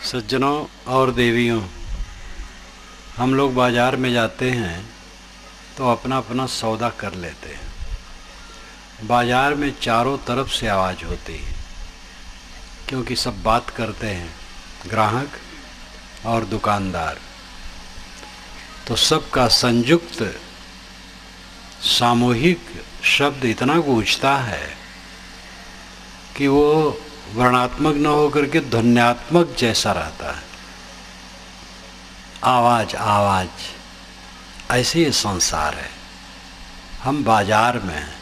सज्जनों और देवियों, हम लोग बाज़ार में जाते हैं तो अपना अपना सौदा कर लेते हैं। बाज़ार में चारों तरफ से आवाज़ होती है, क्योंकि सब बात करते हैं, ग्राहक और दुकानदार। तो सबका संयुक्त सामूहिक शब्द इतना गूंजता है कि वो वर्णात्मक न होकर के ध्वन्यात्मक जैसा रहता है। आवाज़ आवाज़, ऐसे ये संसार है। हम बाजार में हैं,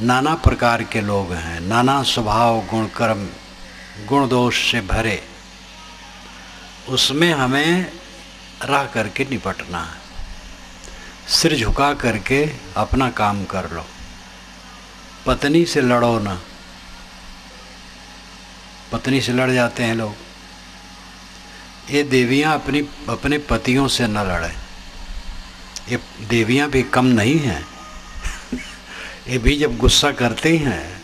नाना प्रकार के लोग हैं, नाना स्वभाव गुण कर्म गुण दोष से भरे। उसमें हमें रह करके निपटना है। सिर झुका करके अपना काम कर लो। पत्नी से लड़ो ना। पत्नी से लड़ जाते हैं लोग। ये देवियां अपने पतियों से न लड़ें। ये देवियां भी कम नहीं हैं। ये भी जब गुस्सा करती हैं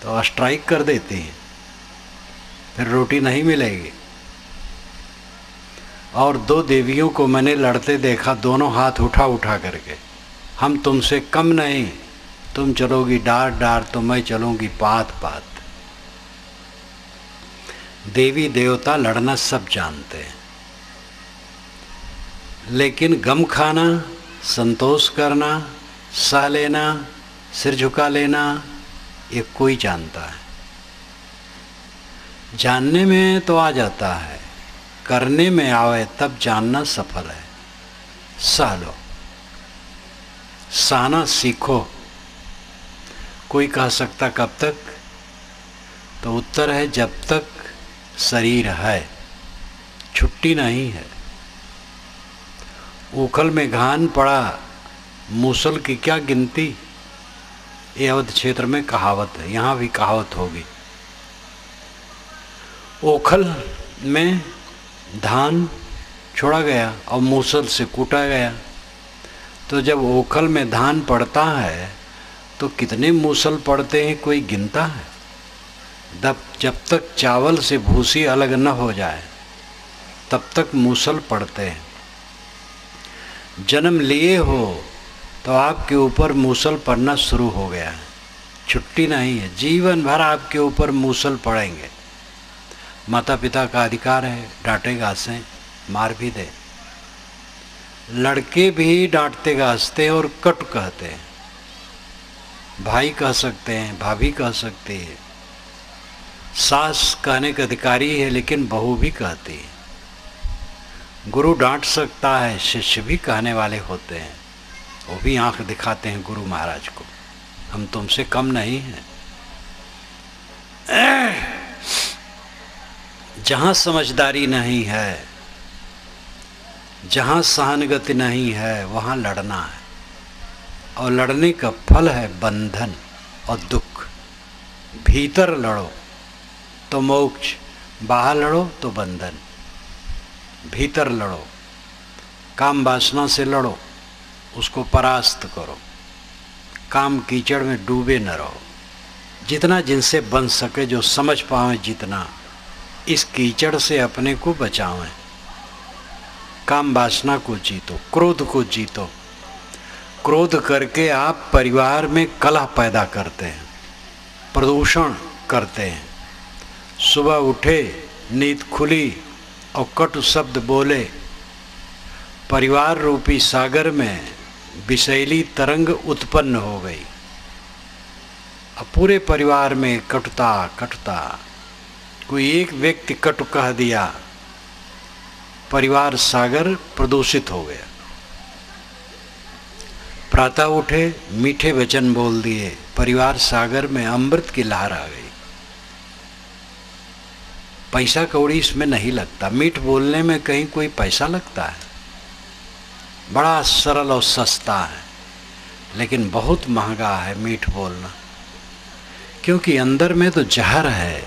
तो स्ट्राइक कर देती हैं, फिर रोटी नहीं मिलेगी। और दो देवियों को मैंने लड़ते देखा, दोनों हाथ उठा उठा करके। हम तुमसे कम नहीं, तुम चलोगी डार डार तो मैं चलूँगी पात पात। देवी देवता लड़ना सब जानते हैं, लेकिन गम खाना, संतोष करना, सह लेना, सिर झुका लेना, ये कोई जानता है। जानने में तो आ जाता है, करने में आवे तब जानना सफल है। सह लो, सहना सीखो। कोई कह सकता कब तक? तो उत्तर है जब तक शरीर है, छुट्टी नहीं है। उखल में घान पड़ा, मूसल की क्या गिनती। ये अवध क्षेत्र में कहावत है, यहाँ भी कहावत होगी। ओखल में धान छोड़ा गया और मूसल से कूटा गया। तो जब ओखल में धान पड़ता है तो कितने मूसल पड़ते हैं, कोई गिनता है? जब तक चावल से भूसी अलग न हो जाए तब तक मूसल पड़ते हैं। जन्म लिए हो तो आपके ऊपर मूसल पड़ना शुरू हो गया है। छुट्टी नहीं है, जीवन भर आपके ऊपर मूसल पड़ेंगे। माता पिता का अधिकार है, डांटे गासें, मार भी दे। लड़के भी डांटते गाजते और कट कहते हैं। भाई कह सकते हैं, भाभी कह सकती है, सास कहने का अधिकारी है, लेकिन बहू भी कहती है। गुरु डांट सकता है, शिष्य भी कहने वाले होते हैं। वो भी आंख दिखाते हैं गुरु महाराज को, हम तुमसे कम नहीं हैं। जहाँ समझदारी नहीं है, जहाँ सहानुभूति नहीं है, वहाँ लड़ना है। और लड़ने का फल है बंधन और दुख। भीतर लड़ो तो मोक्ष, बाहर लड़ो तो बंधन। भीतर लड़ो, काम वासना से लड़ो, उसको परास्त करो। काम कीचड़ में डूबे न रहो। जितना जिनसे बन सके, जो समझ पावे जितना, इस कीचड़ से अपने को बचावें। काम वासना को जीतो, क्रोध को जीतो। क्रोध करके आप परिवार में कलह पैदा करते हैं, प्रदूषण करते हैं। सुबह उठे, नींद खुली और कटु शब्द बोले, परिवार रूपी सागर में विषैली तरंग उत्पन्न हो गई। अब पूरे परिवार में कटुता कटुता। कोई एक व्यक्ति कटु कह दिया, परिवार सागर प्रदूषित हो गया। प्रातः उठे, मीठे वचन बोल दिए, परिवार सागर में अमृत की लहर आ गई। पैसा कौड़ी इसमें नहीं लगता। मीठ बोलने में कहीं कोई पैसा लगता है? बड़ा सरल और सस्ता है, लेकिन बहुत महंगा है मीठ बोलना। क्योंकि अंदर में तो जहर है।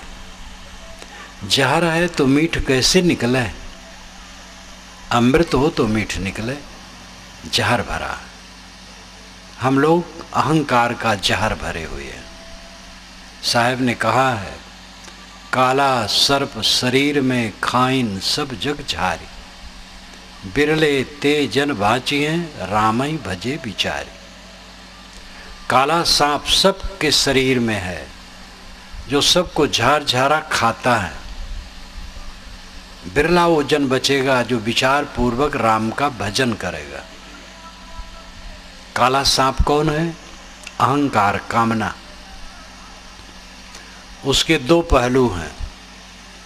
जहर है तो मीठ कैसे निकले? अमृत हो तो मीठ निकले, जहर भरा। हम लोग अहंकार का जहर भरे हुए हैं। साहब ने कहा है, काला सर्प शरीर में खाइन सब जग झारी, बिरले ते जन बाचिए रामई भजे बिचारी। काला सांप सब के शरीर में है, जो सबको झार झारा खाता है। बिरला वो जन बचेगा जो विचार पूर्वक राम का भजन करेगा। काला सांप कौन है? अहंकार, कामना। उसके दो पहलू हैं,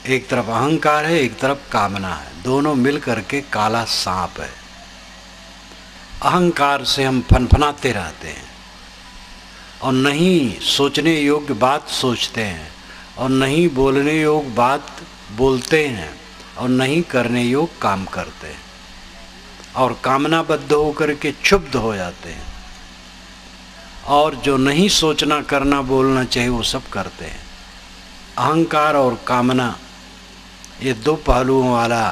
एक तरफ अहंकार है, एक तरफ कामना है। दोनों मिल करके काला सांप है। अहंकार से हम फनफनाते रहते हैं और नहीं सोचने योग्य बात सोचते हैं, और नहीं बोलने योग्य बात बोलते हैं, और नहीं करने योग्य काम करते हैं, और कामनाबद्ध होकर के क्षुब्ध हो जाते हैं, और जो नहीं सोचना करना बोलना चाहिए वो सब करते हैं। अहंकार और कामना, ये दो पहलुओं वाला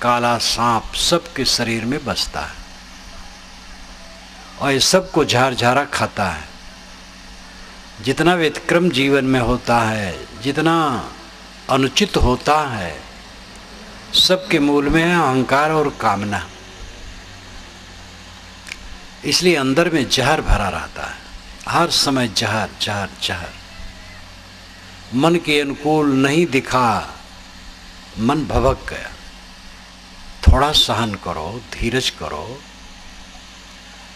काला सांप सबके शरीर में बसता है और ये सबको झार झारा खाता है। जितना व्यतिक्रम जीवन में होता है, जितना अनुचित होता है, सबके मूल में है अहंकार और कामना। इसलिए अंदर में जहर भरा रहता है, हर समय जहर जहर जहर। मन के अनुकूल नहीं दिखा, मन भभक गया। थोड़ा सहन करो, धीरज करो।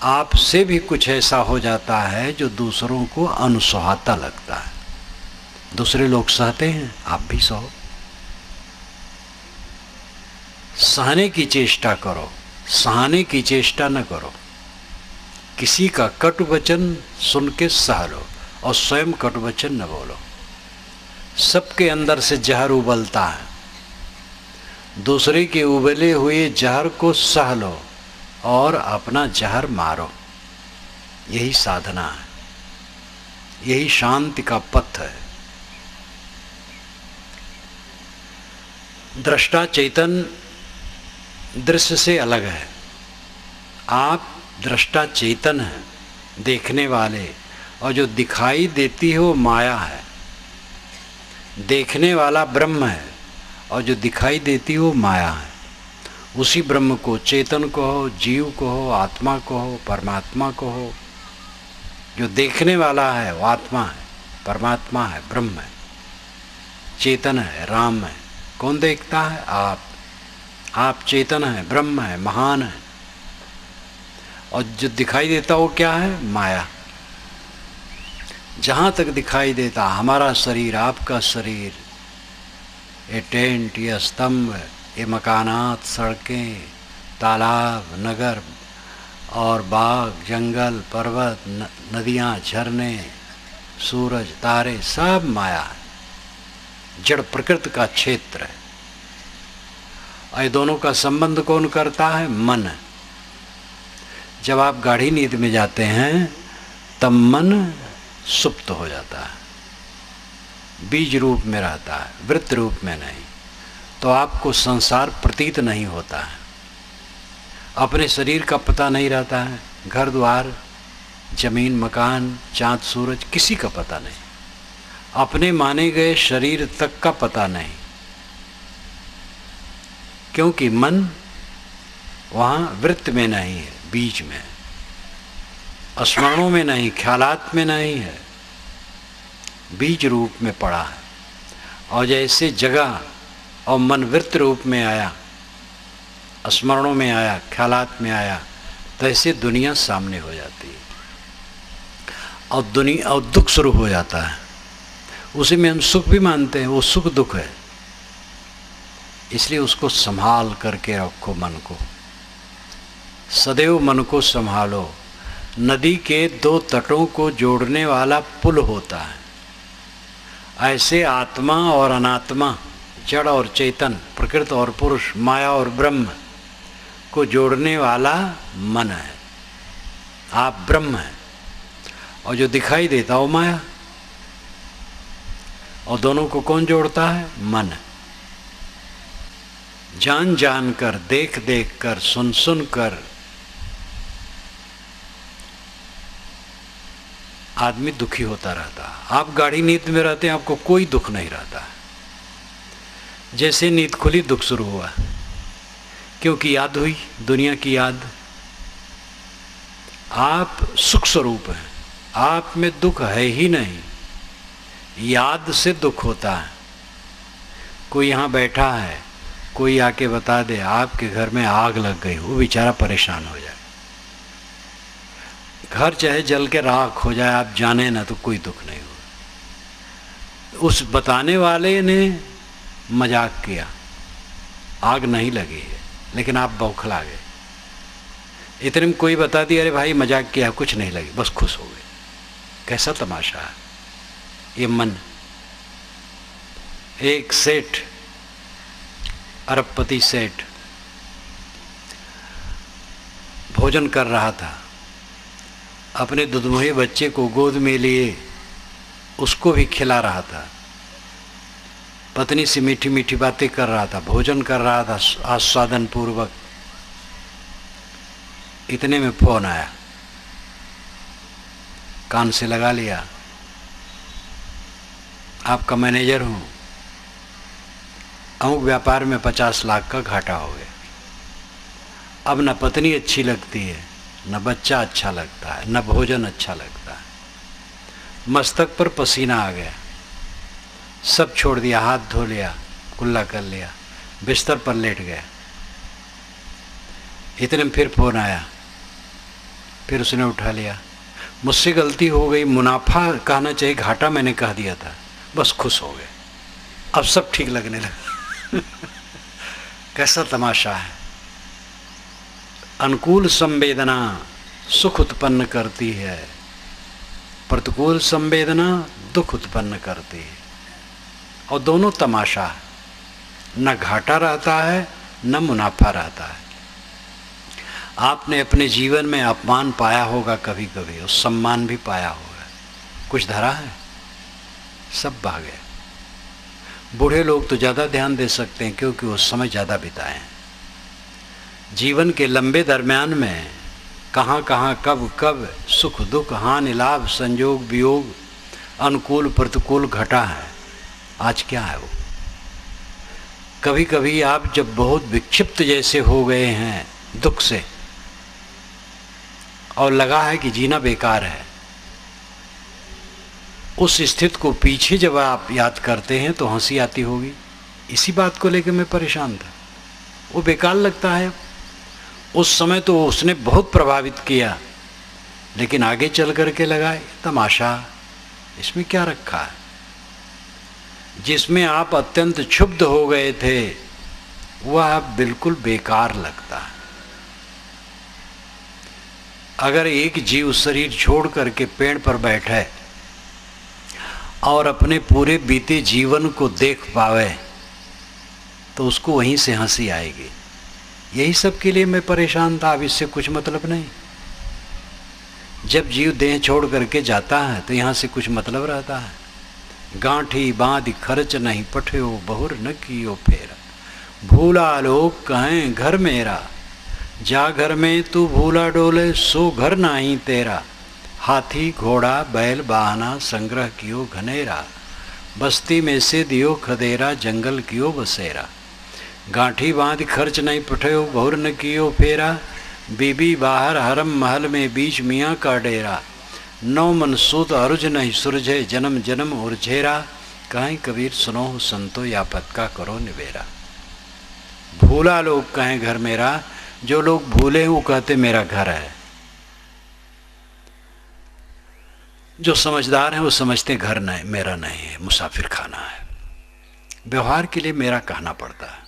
आपसे भी कुछ ऐसा हो जाता है जो दूसरों को अनुसहाता लगता है। दूसरे लोग सहते हैं, आप भी सहो। सहने की चेष्टा करो, सहाने की चेष्टा न करो। किसी का कटु वचन सुन के सह लो और स्वयं कटु वचन न बोलो। सबके अंदर से जहर उबलता है, दूसरे के उबले हुए जहर को सह लो और अपना जहर मारो। यही साधना है, यही शांति का पथ है। दृष्टा चेतन दृश्य से अलग है। आप दृष्टा चेतन हैं, देखने वाले, और जो दिखाई देती है वो माया है। देखने वाला ब्रह्म है और जो दिखाई देती है वो माया है। उसी ब्रह्म को, चेतन को हो, जीव को हो, आत्मा को हो, परमात्मा को हो, जो देखने वाला है वो आत्मा है, परमात्मा है, ब्रह्म है, चेतन है, राम है। कौन देखता है? आप चेतन है, ब्रह्म है, महान है। और जो दिखाई देता वो क्या है? माया। जहाँ तक दिखाई देता हमारा शरीर, आपका शरीर, ये टेंट, ये स्तंभ, ये मकानात, सड़कें, तालाब, नगर और बाग, जंगल, पर्वत, नदियाँ, झरने, सूरज, तारे, सब माया है, जड़ प्रकृति का क्षेत्र है। और ये दोनों का संबंध कौन करता है? मन। जब आप गाढ़ी नींद में जाते हैं तब मन सुप्त हो जाता है, बीज रूप में रहता है, वृत्त रूप में नहीं। तो आपको संसार प्रतीत नहीं होता है, अपने शरीर का पता नहीं रहता है, घर द्वार, जमीन, मकान, चाँद, सूरज, किसी का पता नहीं, अपने माने गए शरीर तक का पता नहीं, क्योंकि मन वहाँ वृत्त में नहीं है, बीज में, स्मरणों में नहीं, ख्यालात में नहीं है, बीज रूप में पड़ा है। और जैसे जगह और मन वृत्त रूप में आया, स्मरणों में आया, ख्यालात में आया, तैसे दुनिया सामने हो जाती है और दुख शुरू हो जाता है। उसी में हम सुख भी मानते हैं, वो सुख दुख है। इसलिए उसको संभाल करके रखो मन को, सदैव मन को संभालो। नदी के दो तटों को जोड़ने वाला पुल होता है, ऐसे आत्मा और अनात्मा, जड़ और चेतन, प्रकृति और पुरुष, माया और ब्रह्म को जोड़ने वाला मन है। आप ब्रह्म हैं और जो दिखाई देता हो माया। और दोनों को कौन जोड़ता है? मन। जान जान कर, देख देख कर, सुन सुन कर आदमी दुखी होता रहता है। आप गाढ़ी नींद में रहते हैं, आपको कोई दुख नहीं रहता है। जैसे नींद खुली दुख शुरू हुआ, क्योंकि याद हुई दुनिया की याद। आप सुख स्वरूप हैं, आप में दुख है ही नहीं, याद से दुख होता है। कोई यहाँ बैठा है, कोई आके बता दे आपके घर में आग लग गई, वो बेचारा परेशान हो जाए। घर चाहे जल के राख हो जाए, आप जाने ना, तो कोई दुख नहीं हो। उस बताने वाले ने मजाक किया, आग नहीं लगी है, लेकिन आप बौखला गए। इतने में कोई बता दिया, अरे भाई मजाक किया, कुछ नहीं लगी, बस खुश हो गए। कैसा तमाशा है ये मन। एक सेठ, अरबपति सेठ भोजन कर रहा था, अपने दुधमुहे बच्चे को गोद में लिए उसको भी खिला रहा था, पत्नी से मीठी मीठी बातें कर रहा था, भोजन कर रहा था आस्वादन पूर्वक। इतने में फोन आया, कान से लगा लिया, आपका मैनेजर हूँ, अमुक व्यापार में 50 लाख का घाटा हो गया। अब न पत्नी अच्छी लगती है, न बच्चा अच्छा लगता है, न भोजन अच्छा लगता है। मस्तक पर पसीना आ गया, सब छोड़ दिया, हाथ धो लिया, कुल्ला कर लिया, बिस्तर पर लेट गया। इतने में फिर फोन आया, फिर उसने उठा लिया, मुझसे गलती हो गई, मुनाफा कहना चाहिए, घाटा मैंने कह दिया था, बस खुश हो गए, अब सब ठीक लगने लगा। कैसा तमाशा है। अनुकूल संवेदना सुख उत्पन्न करती है, प्रतिकूल संवेदना दुख उत्पन्न करती है, और दोनों तमाशा है। न घाटा रहता है न मुनाफा रहता है। आपने अपने जीवन में अपमान पाया होगा कभी कभी, और सम्मान भी पाया होगा, कुछ धरा है, सब बह गया। बूढ़े लोग तो ज़्यादा ध्यान दे सकते हैं, क्योंकि वो समय ज़्यादा बिताए हैं। जीवन के लंबे दरम्यान में कहाँ कहाँ कब कब सुख दुख हानि लाभ संयोग वियोग अनुकूल प्रतिकूल घटा है। आज क्या है वो। कभी कभी आप जब बहुत विक्षिप्त जैसे हो गए हैं दुख से, और लगा है कि जीना बेकार है, उस स्थिति को पीछे जब आप याद करते हैं तो हंसी आती होगी। इसी बात को लेकर मैं परेशान था, वो बेकार लगता है। उस समय तो उसने बहुत प्रभावित किया, लेकिन आगे चल करके लगाए तमाशा, इसमें क्या रखा है। जिसमें आप अत्यंत क्षुब्ध हो गए थे वह अब बिल्कुल बेकार लगता है। अगर एक जीव शरीर छोड़ करके पेड़ पर बैठे और अपने पूरे बीते जीवन को देख पावे तो उसको वहीं से हंसी आएगी। यही सब के लिए मैं परेशान था। अब इससे कुछ मतलब नहीं। जब जीव देह छोड़ करके जाता है तो यहाँ से कुछ मतलब रहता है। गांठी बांध खर्च नहीं पठयो बहुर न कियो फेरा, भूला लोग कहें घर मेरा, जा घर में तू भूला डोले सो घर नाही तेरा, हाथी घोड़ा बैल वाहना संग्रह कियो घनेरा, बस्ती में से दियो खदेरा जंगल कियो बसेरा, गांठी बांध खर्च नहीं पठयो बहुर न कियो फेरा, बीबी बाहर हरम महल में बीच मियाँ का डेरा, नौ मन सूत अरुज नहीं सुरझे जन्म जन्म उर्झेरा, कहीं कबीर सुनो संतो या पद का करो निबेरा। भूला लोग कहें घर मेरा, जो लोग भूले वो कहते मेरा घर है। जो समझदार हैं वो समझते घर नहीं, मेरा नहीं है, मुसाफिर खाना है। व्यवहार के लिए मेरा कहना पड़ता है।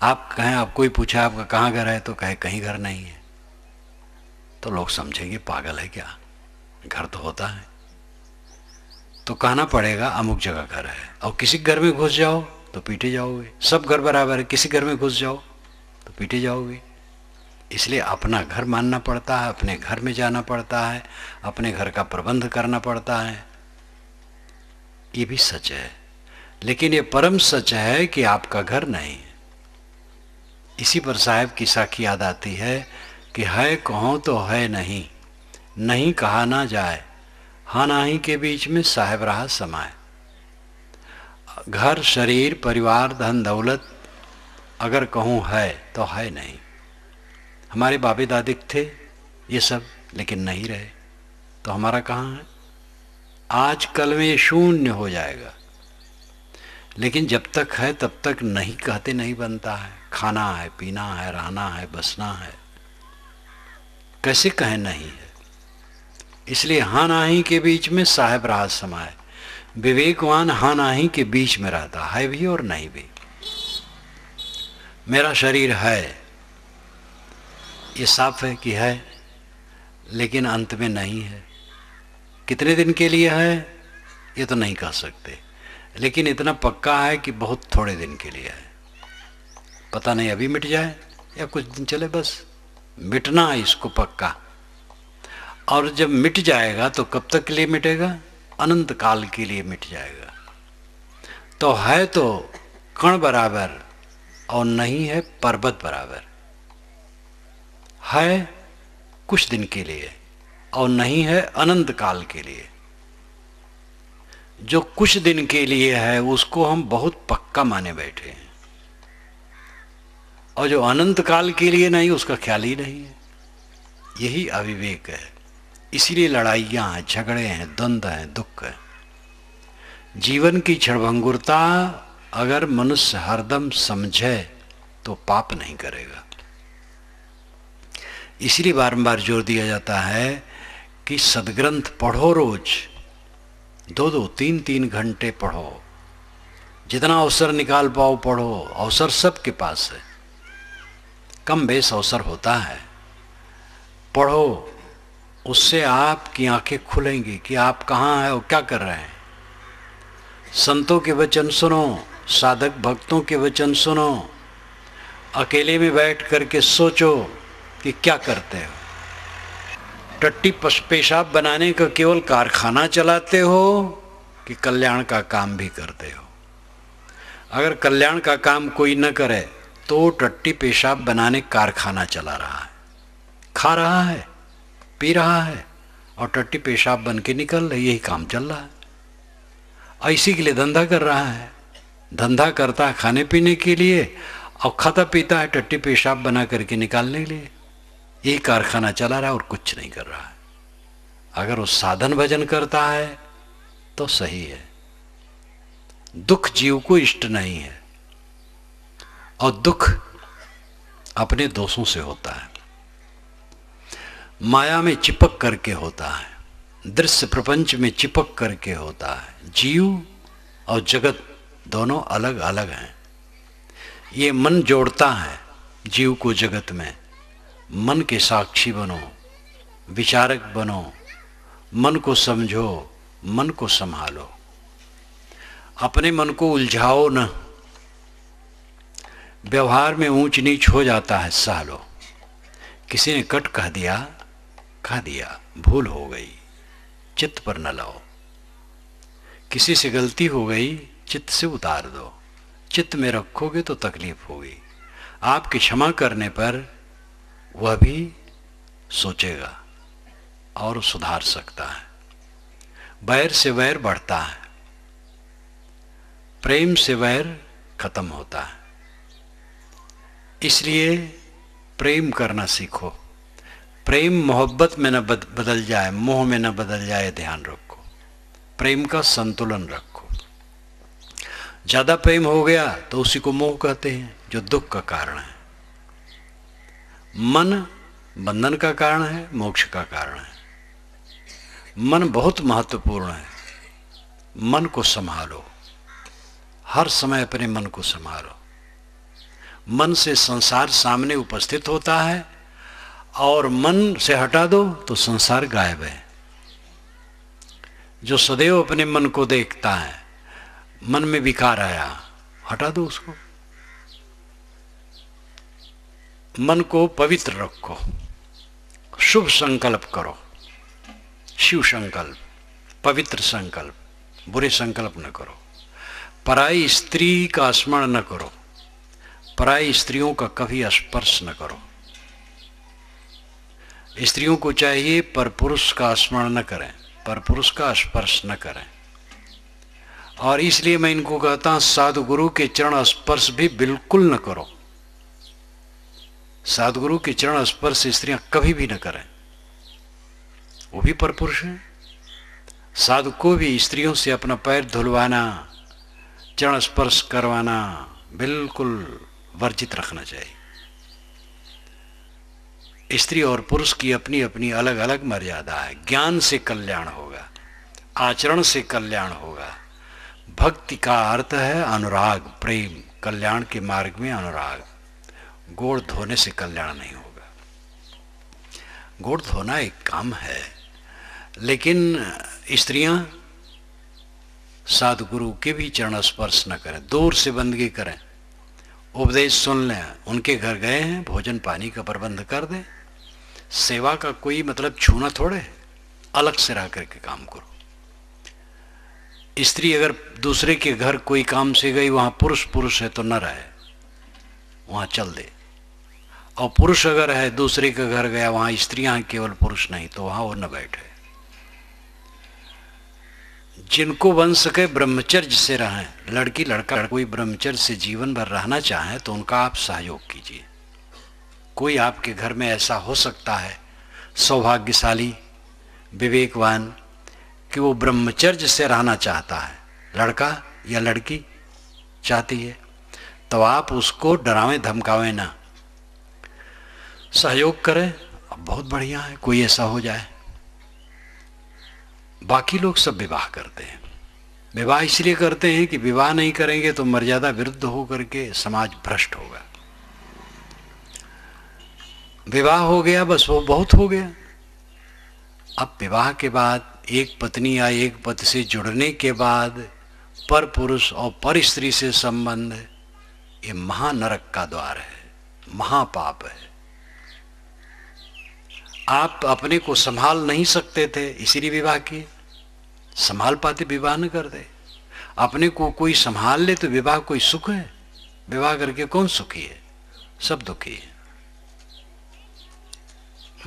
आप कहें, आप कोई पूछा आपका कहाँ घर है तो कहे कहीं घर नहीं है, तो लोग समझेंगे पागल है क्या, घर तो होता है। तो कहना पड़ेगा अमुक जगह घर है। और किसी घर में घुस जाओ तो पीटे जाओगे। सब घर बराबर है, किसी घर में घुस जाओ तो पीटे जाओगे। इसलिए अपना घर मानना पड़ता है, अपने घर में जाना पड़ता है, अपने घर का प्रबंध करना पड़ता है। ये भी सच है, लेकिन ये परम सच है कि आपका घर नहीं है। इसी पर साहब की साखी याद आती है कि है कहो तो है नहीं, नहीं कहा ना जाए, हाँ नाही के बीच में साहेब रहा समाए। घर, शरीर, परिवार, धन दौलत अगर कहूँ है तो है नहीं। हमारे बाबे दादे थे ये सब, लेकिन नहीं रहे, तो हमारा कहाँ है? आज कल में ये शून्य हो जाएगा। लेकिन जब तक है तब तक नहीं कहते नहीं बनता है। खाना है, पीना है, रहना है, बसना है, कैसे कहें नहीं है? इसलिए हाँ नाही के बीच में साहेब राज समाए। विवेकवान हाँ नाही के बीच में रहता है भी और नहीं भी। मेरा शरीर है, ये साफ है कि है, लेकिन अंत में नहीं है। कितने दिन के लिए है ये तो नहीं कह सकते, लेकिन इतना पक्का है कि बहुत थोड़े दिन के लिए है। पता नहीं अभी मिट जाए या कुछ दिन चले, बस मिटना है इसको पक्का। और जब मिट जाएगा तो कब तक के लिए मिटेगा? अनंत काल के लिए मिट जाएगा। तो है तो कण बराबर और नहीं है पर्वत बराबर। है कुछ दिन के लिए और नहीं है अनंत काल के लिए। जो कुछ दिन के लिए है उसको हम बहुत पक्का माने बैठे हैं, और जो अनंत काल के लिए नहीं उसका ख्याल ही नहीं है। यही अविवेक है। इसीलिए लड़ाइयाँ हैं, झगड़े हैं, द्वंद्व हैं, दुख है। जीवन की क्षणभंगुरता अगर मनुष्य हरदम समझे तो पाप नहीं करेगा। इसलिए बारंबार जोर दिया जाता है कि सदग्रंथ पढ़ो, रोज 2-2, 3-3 घंटे पढ़ो, जितना अवसर निकाल पाओ पढ़ो। अवसर सबके पास है, कम बेस अवसर होता है। पढ़ो, उससे आपकी आंखें खुलेंगी कि आप कहाँ हैं और क्या कर रहे हैं। संतों के वचन सुनो, साधक भक्तों के वचन सुनो, अकेले में बैठ करके सोचो कि क्या करते हो। टट्टी पेशाब बनाने का केवल कारखाना चलाते हो कि कल्याण का काम भी करते हो? अगर कल्याण का काम कोई न करे तो टट्टी पेशाब बनाने कारखाना चला रहा है, खा रहा है, पी रहा है और टट्टी पेशाब बन के निकल रही, यही काम चल रहा है। इसी के लिए धंधा कर रहा है। धंधा करता है खाने पीने के लिए और खाता पीता है टट्टी पेशाब बना करके निकालने के लिए। यही कारखाना चला रहा है और कुछ नहीं कर रहा है। अगर वो साधन भजन करता है तो सही है। दुख जीव को इष्ट नहीं है, और दुख अपने दोषों से होता है, माया में चिपक करके होता है, दृश्य प्रपंच में चिपक करके होता है। जीव और जगत दोनों अलग अलग हैं। ये मन जोड़ता है जीव को जगत में। मन के साक्षी बनो, विचारक बनो, मन को समझो, मन को संभालो, अपने मन को उलझाओ न। व्यवहार में ऊंच नीच हो जाता है, सह लो। किसी ने कट कह दिया, भूल हो गई, चित्त पर न लाओ। किसी से गलती हो गई, चित्त से उतार दो। चित्त में रखोगे तो तकलीफ होगी। आपकी क्षमा करने पर वह भी सोचेगा और सुधार सकता है। बैर से वैर बढ़ता है, प्रेम से वैर खत्म होता है। इसलिए प्रेम करना सीखो। प्रेम मोहब्बत में न बदल जाए, मोह में न बदल जाए, ध्यान रखो। प्रेम का संतुलन रखो। ज्यादा प्रेम हो गया तो उसी को मोह कहते हैं, जो दुख का कारण है। मन बंधन का कारण है, मोक्ष का कारण है। मन बहुत महत्वपूर्ण है। मन को संभालो, हर समय अपने मन को संभालो। मन से संसार सामने उपस्थित होता है, और मन से हटा दो तो संसार गायब है। जो सदैव अपने मन को देखता है, मन में विकार आया, हटा दो उसको। मन को पवित्र रखो, शुभ संकल्प करो, शिव संकल्प, पवित्र संकल्प, बुरे संकल्प न करो। पराई स्त्री का स्मरण न करो, पराई स्त्रियों का कभी स्पर्श न करो। स्त्रियों को चाहिए परपुरुष का स्मरण न करें, परपुरुष का स्पर्श न करें। और इसलिए मैं इनको कहता हूं साधु गुरु के चरण स्पर्श भी बिल्कुल न करो। साधु गुरु के चरण स्पर्श स्त्रियां कभी भी न करें, वो भी परपुरुष है। साधु को भी स्त्रियों से अपना पैर धुलवाना, चरण स्पर्श करवाना बिल्कुल वर्जित रखना चाहिए। स्त्री और पुरुष की अपनी अपनी अलग अलग मर्यादा है। ज्ञान से कल्याण होगा, आचरण से कल्याण होगा। भक्ति का अर्थ है अनुराग, प्रेम। कल्याण के मार्ग में अनुराग। गोड़ धोने से कल्याण नहीं होगा। गोड़ धोना एक काम है, लेकिन स्त्रियां साधु गुरु के भी चरण स्पर्श न करें, दूर से बंदगी करें, उपदेश सुन लें। उनके घर गए हैं, भोजन पानी का प्रबंध कर दें। सेवा का कोई मतलब छूना थोड़े, अलग से रह करके काम करो। स्त्री अगर दूसरे के घर कोई काम से गई, वहां पुरुष पुरुष है तो न रहे, वहां चल दे। और पुरुष अगर है दूसरे के घर गया, वहां स्त्रियां केवल पुरुष नहीं, तो वहां वो न बैठे। जिनको बन सके ब्रह्मचर्य से रहें। लड़की लड़का कोई ब्रह्मचर्य से जीवन भर रहना चाहे तो उनका आप सहयोग कीजिए। कोई आपके घर में ऐसा हो सकता है सौभाग्यशाली, विवेकवान, कि वो ब्रह्मचर्य से रहना चाहता है, लड़का या लड़की चाहती है, तो आप उसको डरावें धमकावें ना, सहयोग करें। अब बहुत बढ़िया है कोई ऐसा हो जाए। बाकी लोग सब विवाह करते हैं। विवाह इसलिए करते हैं कि विवाह नहीं करेंगे तो मर्यादा विरुद्ध होकर के समाज भ्रष्ट होगा। विवाह हो गया बस वो बहुत हो गया। अब विवाह के बाद एक पत्नी या एक पति से जुड़ने के बाद पर पुरुष और पर स्त्री से संबंध, ये महानरक का द्वार है, महापाप है। आप अपने को संभाल नहीं सकते थे इसीलिए विवाह किए, संभाल पाते विवाह न करते। अपने को कोई संभाल ले तो विवाह कोई सुख है? विवाह करके कौन सुखी है? सब दुखी है।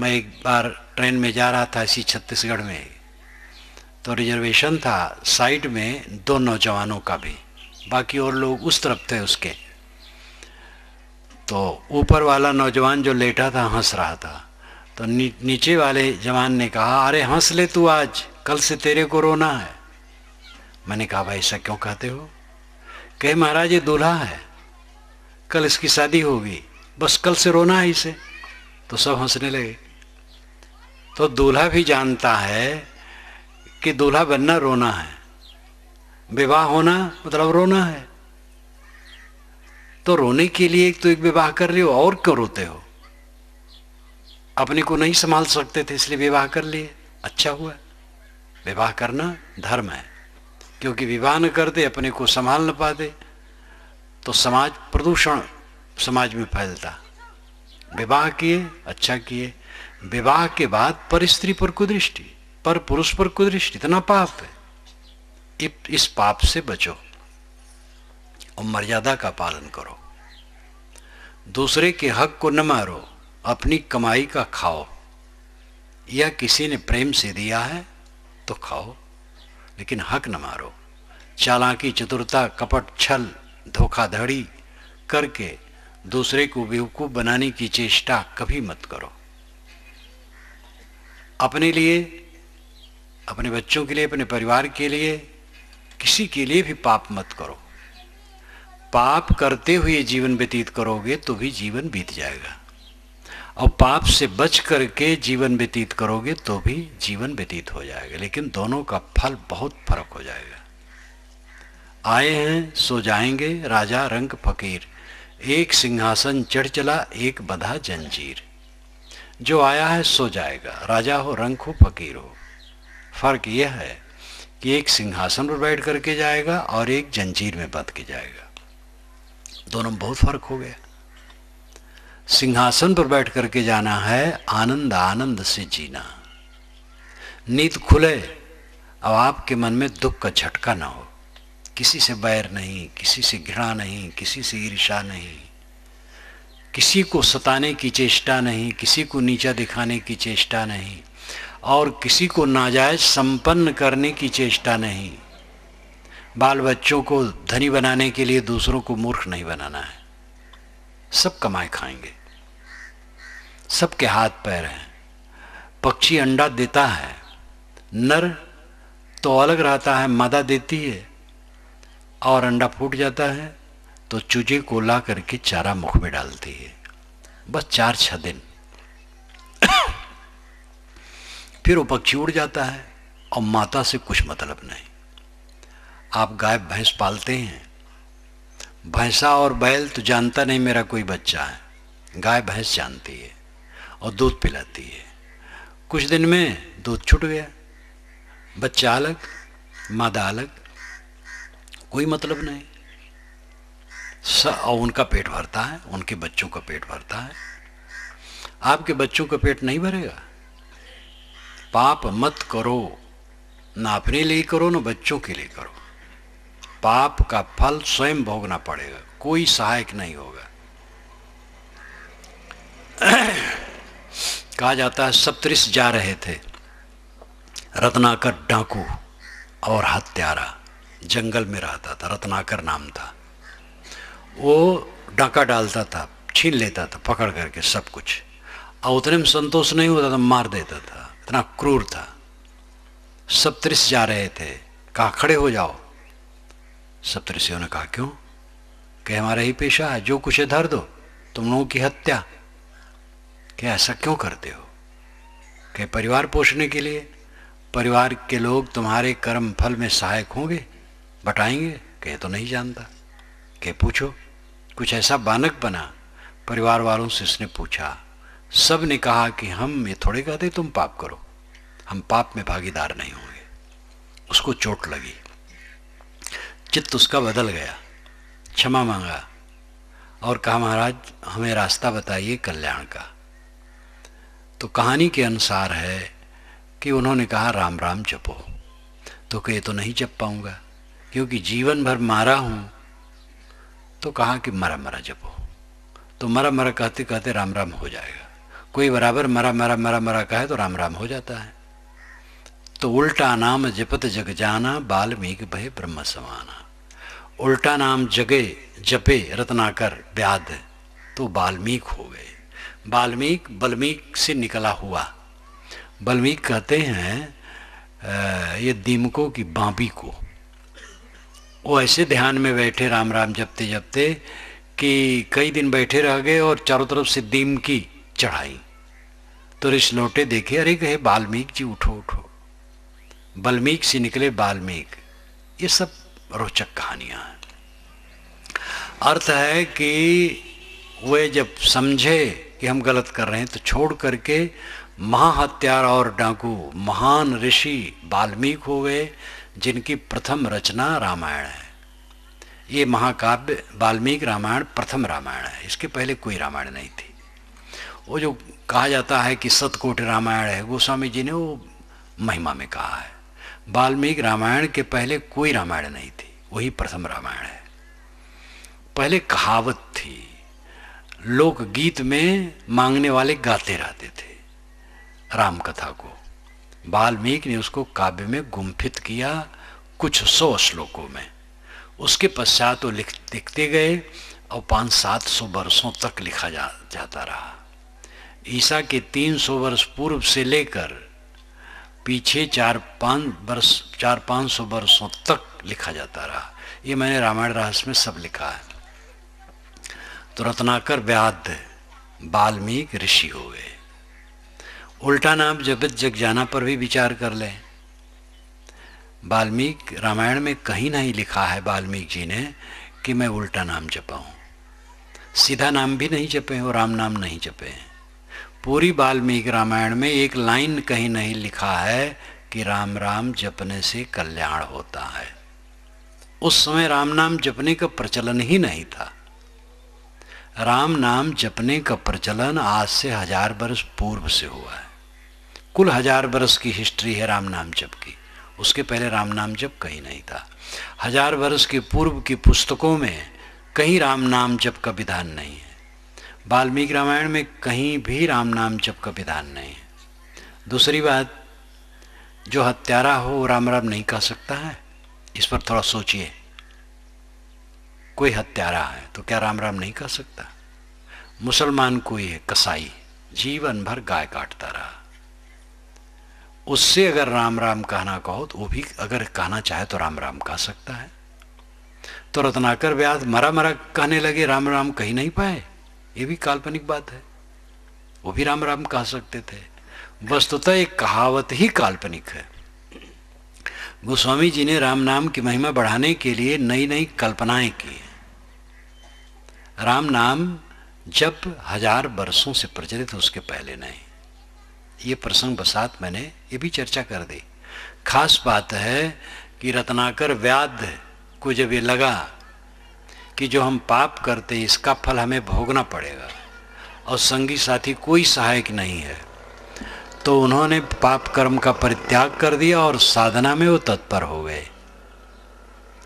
मैं एक बार ट्रेन में जा रहा था इसी छत्तीसगढ़ में, तो रिजर्वेशन था साइड में 2 नौजवानों का भी, बाकी और लोग उस तरफ थे उसके। तो ऊपर वाला नौजवान जो लेटा था हंस रहा था, तो नीचे वाले जवान ने कहा, अरे हंस ले तू, आज कल से तेरे को रोना है। मैंने कहा भाई ऐसा क्यों कहते हो? कहे महाराज ये दूल्हा है, कल इसकी शादी होगी, बस कल से रोना है इसे। तो सब हंसने लगे। तो दूल्हा भी जानता है कि दूल्हा बनना रोना है, विवाह होना मतलब रोना है। तो रोने के लिए तो एक विवाह कर रहे हो, और क्यों रोते हो? अपने को नहीं संभाल सकते थे इसलिए विवाह कर लिए, अच्छा हुआ। विवाह करना धर्म है, क्योंकि विवाह न करते, अपने को संभाल न पाते तो समाज प्रदूषण समाज में फैलता। विवाह किए, अच्छा किए। विवाह के बाद पर स्त्री पर कुदृष्टि, पर पुरुष पर कुदृष्टि, इतना पाप है। इस पाप से बचो और मर्यादा का पालन करो। दूसरे के हक को न मारो, अपनी कमाई का खाओ, या किसी ने प्रेम से दिया है तो खाओ, लेकिन हक न मारो। चालाकी, चतुरता, कपट, छल, धोखाधड़ी करके दूसरे को बेवकूफ बनाने की चेष्टा कभी मत करो। अपने लिए, अपने बच्चों के लिए, अपने परिवार के लिए, किसी के लिए भी पाप मत करो। पाप करते हुए जीवन व्यतीत करोगे तो भी जीवन बीत जाएगा, और पाप से बच करके जीवन व्यतीत करोगे तो भी जीवन व्यतीत हो जाएगा, लेकिन दोनों का फल बहुत फर्क हो जाएगा। आए हैं सो जाएंगे, राजा रंक फकीर, एक सिंहासन चढ़ चला, एक बंधा जंजीर। जो आया है सो जाएगा, राजा हो, रंक हो, फकीर हो। फर्क यह है कि एक सिंहासन पर बैठ करके जाएगा और एक जंजीर में बंध के जाएगा। दोनों में बहुत फर्क हो गया। सिंहासन पर बैठ करके जाना है, आनंद आनंद से जीना, नींद खुले, अब आपके मन में दुख का झटका ना हो, किसी से बैर नहीं, किसी से घृणा नहीं, किसी से ईर्ष्या नहीं, किसी को सताने की चेष्टा नहीं, किसी को नीचा दिखाने की चेष्टा नहीं, और किसी को नाजायज संपन्न करने की चेष्टा नहीं। बाल बच्चों को धनी बनाने के लिए दूसरों को मूर्ख नहीं बनाना है। सब कमाए खाएंगे, सबके हाथ पैर हैं। पक्षी अंडा देता है, नर तो अलग रहता है, मादा देती है, और अंडा फूट जाता है तो चूजे को ला करके चारा मुख में डालती है। बस 4-6 दिन फिर वो पक्षी उड़ जाता है और माता से कुछ मतलब नहीं। आप गाय भैंस पालते हैं, भैंसा और बैल तो जानता नहीं मेरा कोई बच्चा है, गाय भैंस जानती है और दूध पिलाती है। कुछ दिन में दूध छूट गया, बच्चा अलग मादा अलग, कोई मतलब नहीं। और उनका पेट भरता है, उनके बच्चों का पेट भरता है। आपके बच्चों का पेट नहीं भरेगा। पाप मत करो, ना अपने लिए करो ना बच्चों के लिए करो। पाप का फल स्वयं भोगना पड़ेगा, कोई सहायक नहीं होगा। कहा जाता है सप्तऋषि जा रहे थे, रत्नाकर डाकू और हत्यारा जंगल में रहता था, रत्नाकर नाम था। वो डाका डालता था, छीन लेता था पकड़ करके सब कुछ, और उतने में संतोष नहीं होता था, मार देता था, इतना क्रूर था। सप्तऋषि जा रहे थे, कहा खड़े हो जाओ। सप्तऋषियों ने कहा क्यों? कि हमारा ही पेशा है, जो कुछ है धर दो, तुम लोगों की हत्या। क्या ऐसा क्यों करते हो? कि परिवार पोषने के लिए। परिवार के लोग तुम्हारे कर्म फल में सहायक होंगे, बटाएंगे? कि तो नहीं जानता। कि पूछो। कुछ ऐसा बानक बना, परिवार वालों से इसने पूछा। सब ने कहा कि हम ये थोड़े कहते तुम पाप करो, हम पाप में भागीदार नहीं होंगे। उसको चोट लगी, चित्त उसका बदल गया, क्षमा मांगा और कहा महाराज हमें रास्ता बताइए कल्याण का। तो कहानी के अनुसार है कि उन्होंने कहा राम राम जपो। तो कहे तो नहीं जप पाऊंगा क्योंकि जीवन भर मारा हूं। तो कहा कि मरा मरा जपो। तो मरा मरा कहते कहते राम राम हो जाएगा। कोई बराबर मरा मरा मरा मरा कहे तो राम राम हो जाता है। तो उल्टा नाम जपत जग जाना, बाल्मीकि भय ब्रह्म समाना। उल्टा नाम जगे जपे रत्नाकर व्याध तो बाल्मीक हो गए। बाल्मीक बल्मीक से निकला हुआ। बल्मीक कहते हैं ये दीमकों की बांबी को। वो ऐसे ध्यान में बैठे राम राम जपते जपते कि कई दिन बैठे रह गए और चारों तरफ से दीम की चढ़ाई। तो ऋषि लौटे, देखे, अरे कहे बाल्मीक जी उठो उठो। बल्मीक से निकले बाल्मीक। ये सब रोचक कहानियां हैं। अर्थ है कि वे जब समझे कि हम गलत कर रहे हैं तो छोड़ करके महाहत्यारा और डाकू महान ऋषि वाल्मीकि हो गए, जिनकी प्रथम रचना रामायण है। ये महाकाव्य वाल्मीकि रामायण प्रथम रामायण है, इसके पहले कोई रामायण नहीं थी। वो जो कहा जाता है कि सतकोटि रामायण है, गोस्वामी जी ने वो महिमा में कहा है। वाल्मीकि रामायण के पहले कोई रामायण नहीं थी, वही प्रथम रामायण है। पहले कहावत थी, लोकगीत में मांगने वाले गाते रहते थे राम कथा को। वाल्मीकि ने उसको काव्य में गुम्फित किया कुछ 100 श्लोकों में। उसके पश्चात वो लिखते गए और 500-700 वर्षों तक लिखा जाता रहा। ईसा के 300 वर्ष पूर्व से लेकर पीछे 400-500 वर्षों तक लिखा जाता रहा। ये मैंने रामायण रहस्य में सब लिखा है। तो रत्नाकर व्याध वाल्मीकि ऋषि हो गए। उल्टा नाम जपत जग जाना पर भी विचार कर लें। वाल्मीकि रामायण में कहीं नहीं लिखा है वाल्मीकि जी ने कि मैं उल्टा नाम जपा हूँ। सीधा नाम भी नहीं जपे हैं और राम नाम नहीं जपे हैं। पूरी वाल्मीकि रामायण में एक लाइन कहीं नहीं लिखा है कि राम राम जपने से कल्याण होता है। उस समय राम नाम जपने का प्रचलन ही नहीं था। राम नाम जपने का प्रचलन आज से 1000 वर्ष पूर्व से हुआ है। कुल 1000 वर्ष की हिस्ट्री है राम नाम जप की। उसके पहले राम नाम जप कहीं नहीं था। 1000 वर्ष के पूर्व की पुस्तकों में कहीं राम नाम जप का विधान नहीं है। वाल्मीकि रामायण में कहीं भी राम नाम जप का विधान नहीं है। दूसरी बात, जो हत्यारा हो वो राम राम नहीं कह सकता है? इस पर थोड़ा सोचिए। कोई हत्यारा है तो क्या राम राम नहीं कह सकता? मुसलमान कोई है कसाई, जीवन भर गाय काटता रहा, उससे अगर राम राम कहना कहो तो वो भी अगर कहना चाहे तो राम राम कह सकता है। तो रत्नाकर व्यास मरा मरा कहने लगे, राम राम कही नहीं पाए, ये भी काल्पनिक बात है। वो भी राम राम कह सकते थे। वस्तुतः एक कहावत ही काल्पनिक है। गोस्वामी जी ने राम नाम की महिमा बढ़ाने के लिए नई नई कल्पनाएं की। राम नाम जब 1000 वर्षों से प्रचलित, उसके पहले नहीं। ये प्रसंग बसात मैंने ये भी चर्चा कर दी। खास बात है कि रत्नाकर व्याध को जब ये लगा कि जो हम पाप करते इसका फल हमें भोगना पड़ेगा और संगी साथी कोई सहायक नहीं है, तो उन्होंने पाप कर्म का परित्याग कर दिया और साधना में वो तत्पर हो गए।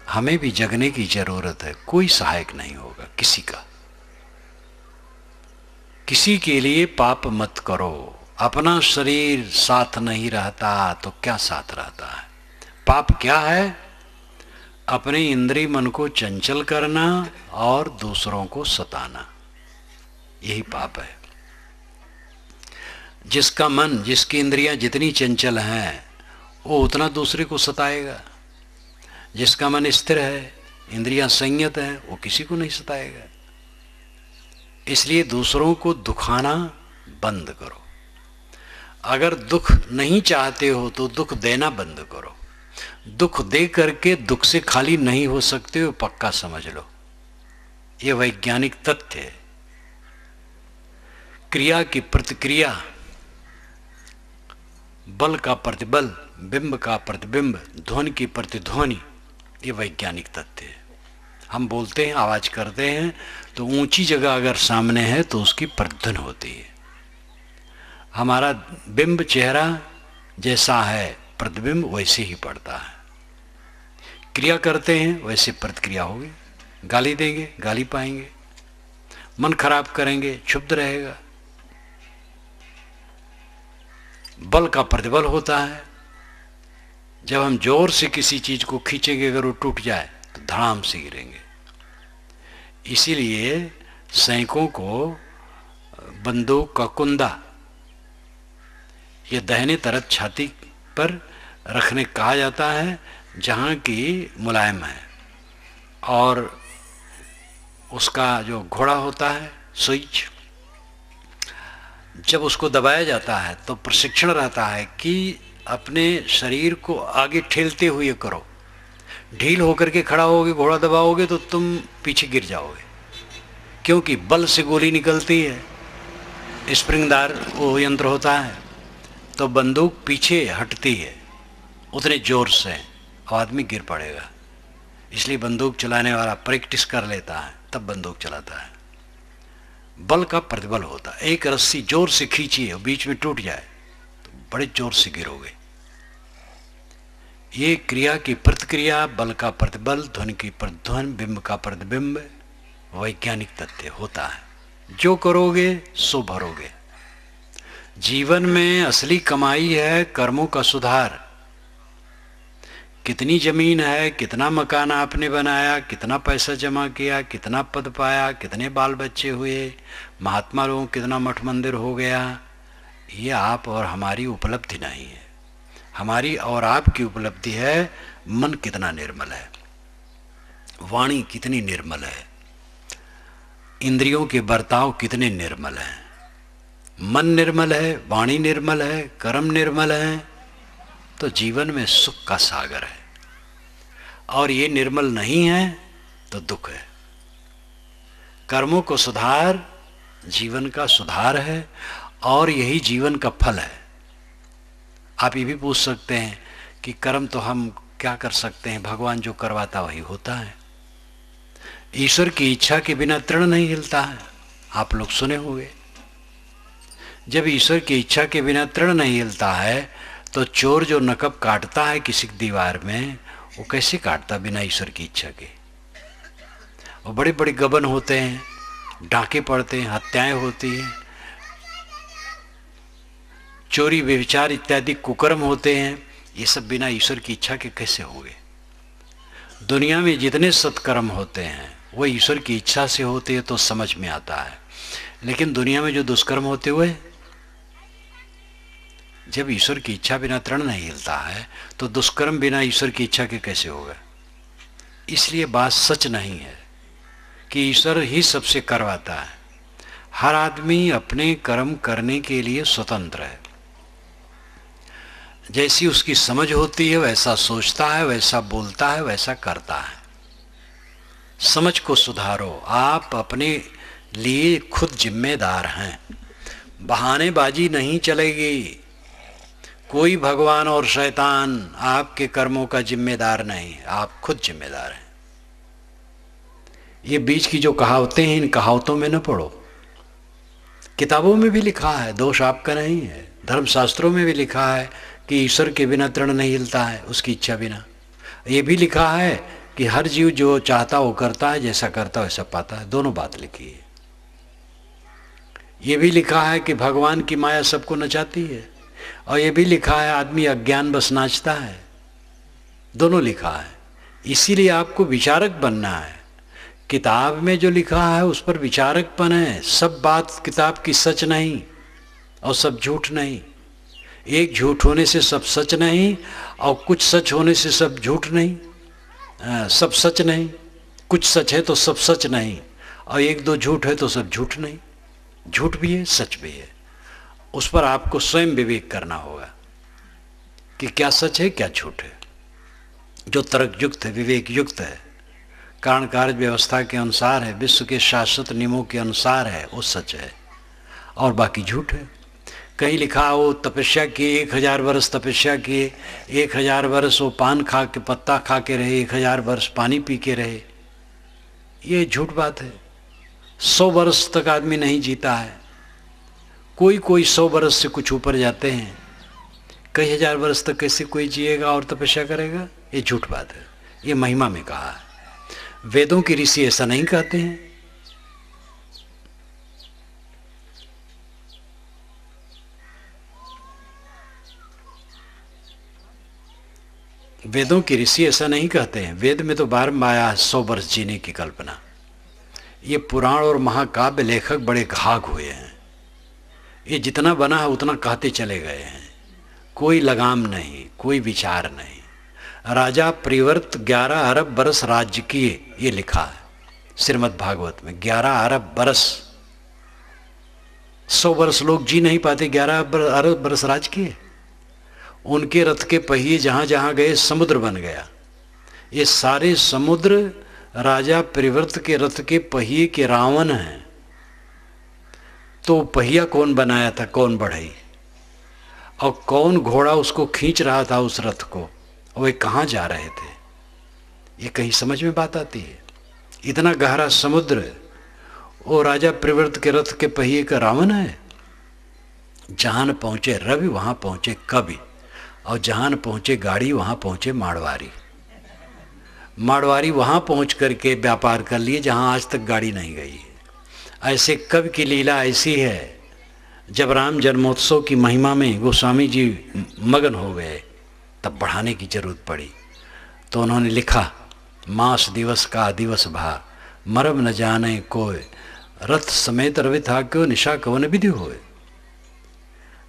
हमें भी जगने की जरूरत है, कोई सहायक नहीं होगा किसी का। किसी के लिए पाप मत करो। अपना शरीर साथ नहीं रहता तो क्या साथ रहता है? पाप क्या है? अपने इंद्रिय मन को चंचल करना और दूसरों को सताना, यही पाप है। जिसका मन, जिसकी इंद्रियां जितनी चंचल हैं वो उतना दूसरे को सताएगा। जिसका मन स्थिर है, इंद्रियां संयत हैं, वो किसी को नहीं सताएगा। इसलिए दूसरों को दुखाना बंद करो। अगर दुख नहीं चाहते हो तो दुख देना बंद करो। दुख दे करके दुख से खाली नहीं हो सकते हो, पक्का समझ लो। ये वैज्ञानिक तथ्य है। क्रिया की प्रतिक्रिया, बल का प्रतिबल, बिंब का प्रतिबिंब, ध्वनि की प्रतिध्वनि, ये वैज्ञानिक तथ्य है। हम बोलते हैं, आवाज करते हैं तो ऊंची जगह अगर सामने है तो उसकी प्रतिध्वनि होती है। हमारा बिंब चेहरा जैसा है, प्रतिबिंब वैसे ही पड़ता है। क्रिया करते हैं वैसे प्रतिक्रिया होगी। गाली देंगे, गाली पाएंगे। मन खराब करेंगे, क्षुब्ध रहेगा। बल का प्रतिबल होता है। जब हम जोर से किसी चीज को खींचेंगे, अगर वो टूट जाए तो धड़ाम से गिरेंगे। इसीलिए सैनिकों को बंदूक का कुंदा ये दाहिने तरफ छाती पर रखने कहा जाता है, जहाँ की मुलायम है, और उसका जो घोड़ा होता है स्विच, जब उसको दबाया जाता है तो प्रशिक्षण रहता है कि अपने शरीर को आगे ठेलते हुए करो। ढील होकर के खड़ा होगे, घोड़ा दबाओगे तो तुम पीछे गिर जाओगे, क्योंकि बल से गोली निकलती है। स्प्रिंगदार वो यंत्र होता है, तो बंदूक पीछे हटती है उतने जोर से, और आदमी गिर पड़ेगा। इसलिए बंदूक चलाने वाला प्रैक्टिस कर लेता है, तब बंदूक चलाता है। बल का प्रतिबल होता है। एक रस्सी जोर से खींचिए, बीच में टूट जाए तो बड़े जोर से गिरोगे। ये क्रिया की प्रतिक्रिया, बल का प्रतिबल, ध्वनि की प्रतिध्वनि, बिंब का प्रतिबिंब वैज्ञानिक तथ्य होता है। जो करोगे सो भरोगे। जीवन में असली कमाई है कर्मों का सुधार। कितनी जमीन है, कितना मकान आपने बनाया, कितना पैसा जमा किया, कितना पद पाया, कितने बाल बच्चे हुए, महात्मा लोगों कितना मठ मंदिर हो गया, ये आप और हमारी उपलब्धि नहीं है। हमारी और आपकी उपलब्धि है मन कितना निर्मल है, वाणी कितनी निर्मल है, इंद्रियों के बर्ताव कितने निर्मल हैं। मन निर्मल है, वाणी निर्मल है, कर्म निर्मल है, तो जीवन में सुख का सागर है। और ये निर्मल नहीं है तो दुख है। कर्मों को सुधार जीवन का सुधार है, और यही जीवन का फल है। आप ये भी पूछ सकते हैं कि कर्म तो हम क्या कर सकते हैं, भगवान जो करवाता वही होता है। ईश्वर की इच्छा के बिना तृण नहीं हिलता है, आप लोग सुने होंगे। जब ईश्वर की इच्छा के बिना तृण नहीं हिलता है तो चोर जो नकब काटता है किसी दीवार में, वो कैसे काटता बिना ईश्वर की इच्छा के? वो बड़े बड़े गबन होते हैं, डाके पड़ते हैं, हत्याएं होती हैं, चोरी व्यभिचार इत्यादि कुकर्म होते हैं। ये सब बिना ईश्वर की इच्छा के कैसे होंगे? दुनिया में जितने सत्कर्म होते हैं वो ईश्वर की इच्छा से होते हैं तो समझ में आता है। लेकिन दुनिया में जो दुष्कर्म होते हुए, जब ईश्वर की इच्छा बिना तृण नहीं हिलता है तो दुष्कर्म बिना ईश्वर की इच्छा के कैसे होगा? इसलिए बात सच नहीं है कि ईश्वर ही सबसे करवाता है। हर आदमी अपने कर्म करने के लिए स्वतंत्र है। जैसी उसकी समझ होती है वैसा सोचता है, वैसा बोलता है, वैसा करता है। समझ को सुधारो। आप अपने लिए खुद जिम्मेदार हैं। बहानेबाजी नहीं चलेगी। कोई भगवान और शैतान आपके कर्मों का जिम्मेदार नहीं है, आप खुद जिम्मेदार हैं। ये बीच की जो कहावतें हैं, इन कहावतों में न पढ़ो। किताबों में भी लिखा है, दोष आपका नहीं है। धर्मशास्त्रों में भी लिखा है कि ईश्वर के बिना तृण नहीं हिलता है, उसकी इच्छा बिना। ये भी लिखा है कि हर जीव जो चाहता वो करता है, जैसा करता वैसा पाता है। दोनों बात लिखी है। ये भी लिखा है कि भगवान की माया सबको नचाती है, और ये भी लिखा है आदमी अज्ञान बस नाचता है। दोनों लिखा है। इसीलिए आपको विचारक बनना है। किताब में जो लिखा है उस पर विचारकपन है। सब बात किताब की सच नहीं और सब झूठ नहीं। एक झूठ होने से सब सच नहीं, और कुछ सच होने से सब झूठ नहीं। सब सच नहीं, कुछ सच है तो सब सच नहीं, और एक दो झूठ है तो सब झूठ नहीं। झूठ भी है, सच भी है। उस पर आपको स्वयं विवेक करना होगा कि क्या सच है क्या झूठ है। जो तर्क युक्त है, विवेक युक्त है, कारण कार्य व्यवस्था के अनुसार है, विश्व के शाश्वत नियमों के अनुसार है, वो सच है, और बाकी झूठ है। कहीं लिखा हो तपस्या किए, 1000 वर्ष तपस्या किए, 1000 वर्ष वो पान खा के, पत्ता खा के रहे, 1000 वर्ष पानी पी के रहे। ये झूठ बात है। 100 वर्ष तक आदमी नहीं जीता है। कोई 100 वर्ष से कुछ ऊपर जाते हैं। कई हजार वर्ष तक कैसे कोई जिएगा और तपस्या करेगा? ये झूठ बात है। ये महिमा में कहा है। वेदों के ऋषि ऐसा नहीं कहते हैं। वेदों के ऋषि ऐसा नहीं कहते हैं। वेद में तो बारंबार आया 100 वर्ष जीने की कल्पना। ये पुराण और महाकाव्य लेखक बड़े घाघ हुए हैं। ये जितना बना है उतना कहते चले गए हैं। कोई लगाम नहीं, कोई विचार नहीं। राजा प्रिवर्त 11 अरब बरस राज्य किए, ये लिखा है श्रीमद् भागवत में। 11 अरब बरस, 100 वर्ष लोग जी नहीं पाते, 11 अरब बरस राज किए। उनके रथ के पहिए जहाँ जहाँ गए समुद्र बन गया। ये सारे समुद्र राजा प्रिवर्त के रथ के पहिए के रावण हैं। तो पहिया कौन बनाया था, कौन बढ़ाई, और कौन घोड़ा उसको खींच रहा था उस रथ को, और वे कहाँ जा रहे थे? ये कहीं समझ में बात आती है? इतना गहरा समुद्र वो राजा प्रिवर्त के रथ के पहिए का रावण है। जहां पहुंचे रवि वहां पहुंचे कवि, और जहां पहुंचे गाड़ी वहां पहुंचे मारवाड़ी। मारवाड़ी वहां पहुंच करके व्यापार कर लिए जहां आज तक गाड़ी नहीं गई। ऐसे कवि की लीला ऐसी है। जब राम जन्मोत्सव की महिमा में गोस्वामी जी मगन हो गए तब बढ़ाने की जरूरत पड़ी। तो उन्होंने लिखा, मास दिवस का दिवस भा, मरम न जाने कोय, रथ समेत रवि था क्यों, निशा कवन विधि होए।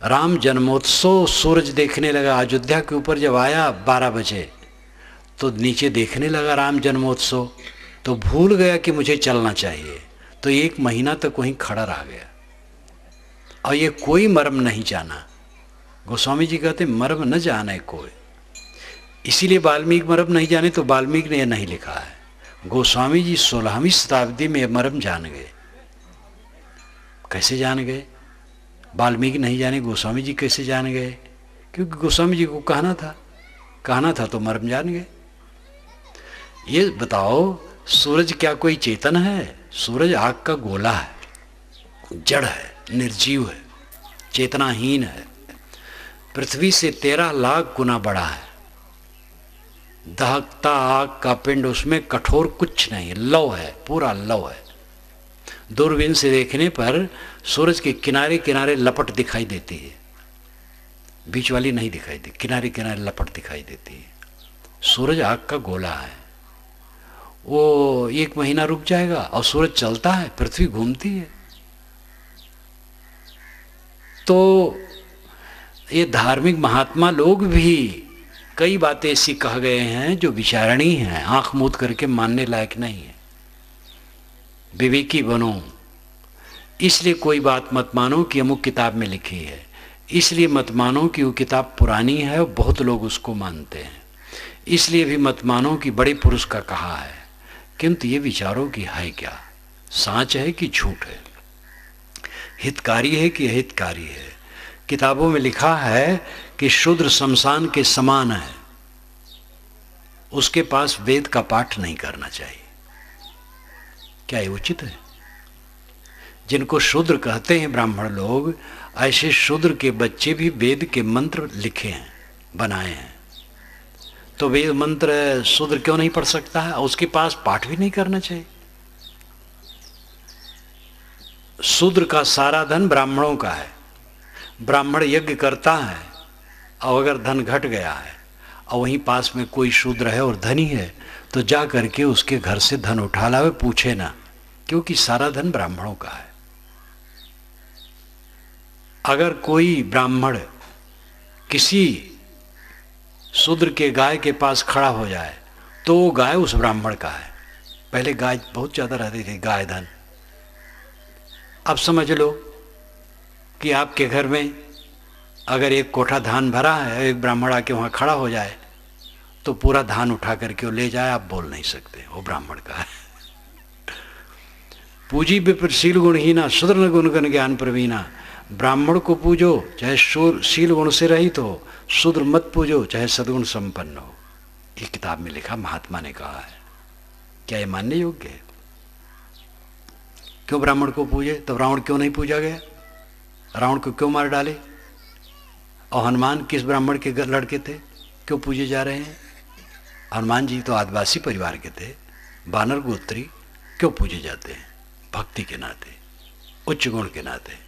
राम जन्मोत्सव सूरज देखने लगा अयोध्या के ऊपर जब आया 12 बजे, तो नीचे देखने लगा राम जन्मोत्सव, तो भूल गया कि मुझे चलना चाहिए। तो 1 महीना तक वहीं खड़ा रह गया, और ये कोई मर्म नहीं जाना। गोस्वामी जी कहते मर्म न जाने कोई। इसीलिए वाल्मीकि मर्म नहीं जाने, तो वाल्मीकि ने यह नहीं लिखा है। गोस्वामी जी 16वीं शताब्दी में मर्म जान गए। कैसे जान गए? वाल्मीकि नहीं जाने, गोस्वामी जी कैसे जान गए? क्योंकि गोस्वामी जी को कहना था तो मर्म जान गए। ये बताओ, सूरज क्या कोई चेतन है? सूरज आग का गोला है, जड़ है, निर्जीव है, चेतनाहीन है। पृथ्वी से 13 लाख गुना बड़ा है। दहकता आग का पिंड, उसमें कठोर कुछ नहीं, लौ है, पूरा लौ है। दूरबीन से देखने पर सूरज के किनारे किनारे लपट दिखाई देती है, बीच वाली नहीं दिखाई देती, किनारे किनारे लपट दिखाई देती है। सूरज आग का गोला है, वो 1 महीना रुक जाएगा और सूरज चलता है, पृथ्वी घूमती है। तो ये धार्मिक महात्मा लोग भी कई बातें ऐसी कह गए हैं जो विचारणीय हैं, आंख मूंद करके मानने लायक नहीं है। विवेकी बनो, इसलिए कोई बात मत मानो कि अमुक किताब में लिखी है, इसलिए मत मानो कि वो किताब पुरानी है और बहुत लोग उसको मानते हैं, इसलिए भी मत मानो कि बड़े पुरुष का कहा है। किंतु ये विचारो कि है क्या, साँच है कि झूठ है, हितकारी है कि अहितकारी है। किताबों में लिखा है कि शूद्र शमशान के समान है, उसके पास वेद का पाठ नहीं करना चाहिए। क्या ये उचित है? जिनको शूद्र कहते हैं ब्राह्मण लोग, ऐसे शूद्र के बच्चे भी वेद के मंत्र लिखे हैं, बनाए हैं। तो वेद मंत्र शूद्र क्यों नहीं पढ़ सकता है? उसके पास पाठ भी नहीं करना चाहिए। शूद्र का सारा धन ब्राह्मणों का है, ब्राह्मण यज्ञ करता है और अगर धन घट गया है और वहीं पास में कोई शूद्र है और धनी है तो जा करके उसके घर से धन उठा लावे, पूछे ना, क्योंकि सारा धन ब्राह्मणों का है। अगर कोई ब्राह्मण किसी शूद्र के गाय के पास खड़ा हो जाए तो वो गाय उस ब्राह्मण का है। पहले गाय बहुत ज़्यादा रहती थी, गाय धन। अब समझ लो कि आपके घर में अगर एक कोठा धान भरा है, एक ब्राह्मण आके वहाँ खड़ा हो जाए तो पूरा धान उठा करके वो ले जाए, आप बोल नहीं सकते, वो ब्राह्मण का है। पूजी विप्र शील गुणहीना शूद्र न गुण गण ज्ञान प्रवीणा। ब्राह्मण को पूजो चाहे शील गुण से रहित हो, शूद्र मत पूजो चाहे सद्गुण संपन्न हो। ये किताब में लिखा, महात्मा ने कहा है। क्या ये मानने योग्य है? क्यों ब्राह्मण को पूजे? तो रावण क्यों नहीं पूजा गया? रावण को क्यों मार डाले? और हनुमान किस ब्राह्मण के लड़के थे, क्यों पूजे जा रहे हैं? हनुमान जी तो आदिवासी परिवार के थे, बानर गोत्री, क्यों पूजे जाते हैं? भक्ति के नाते, उच्च गुण के नाते।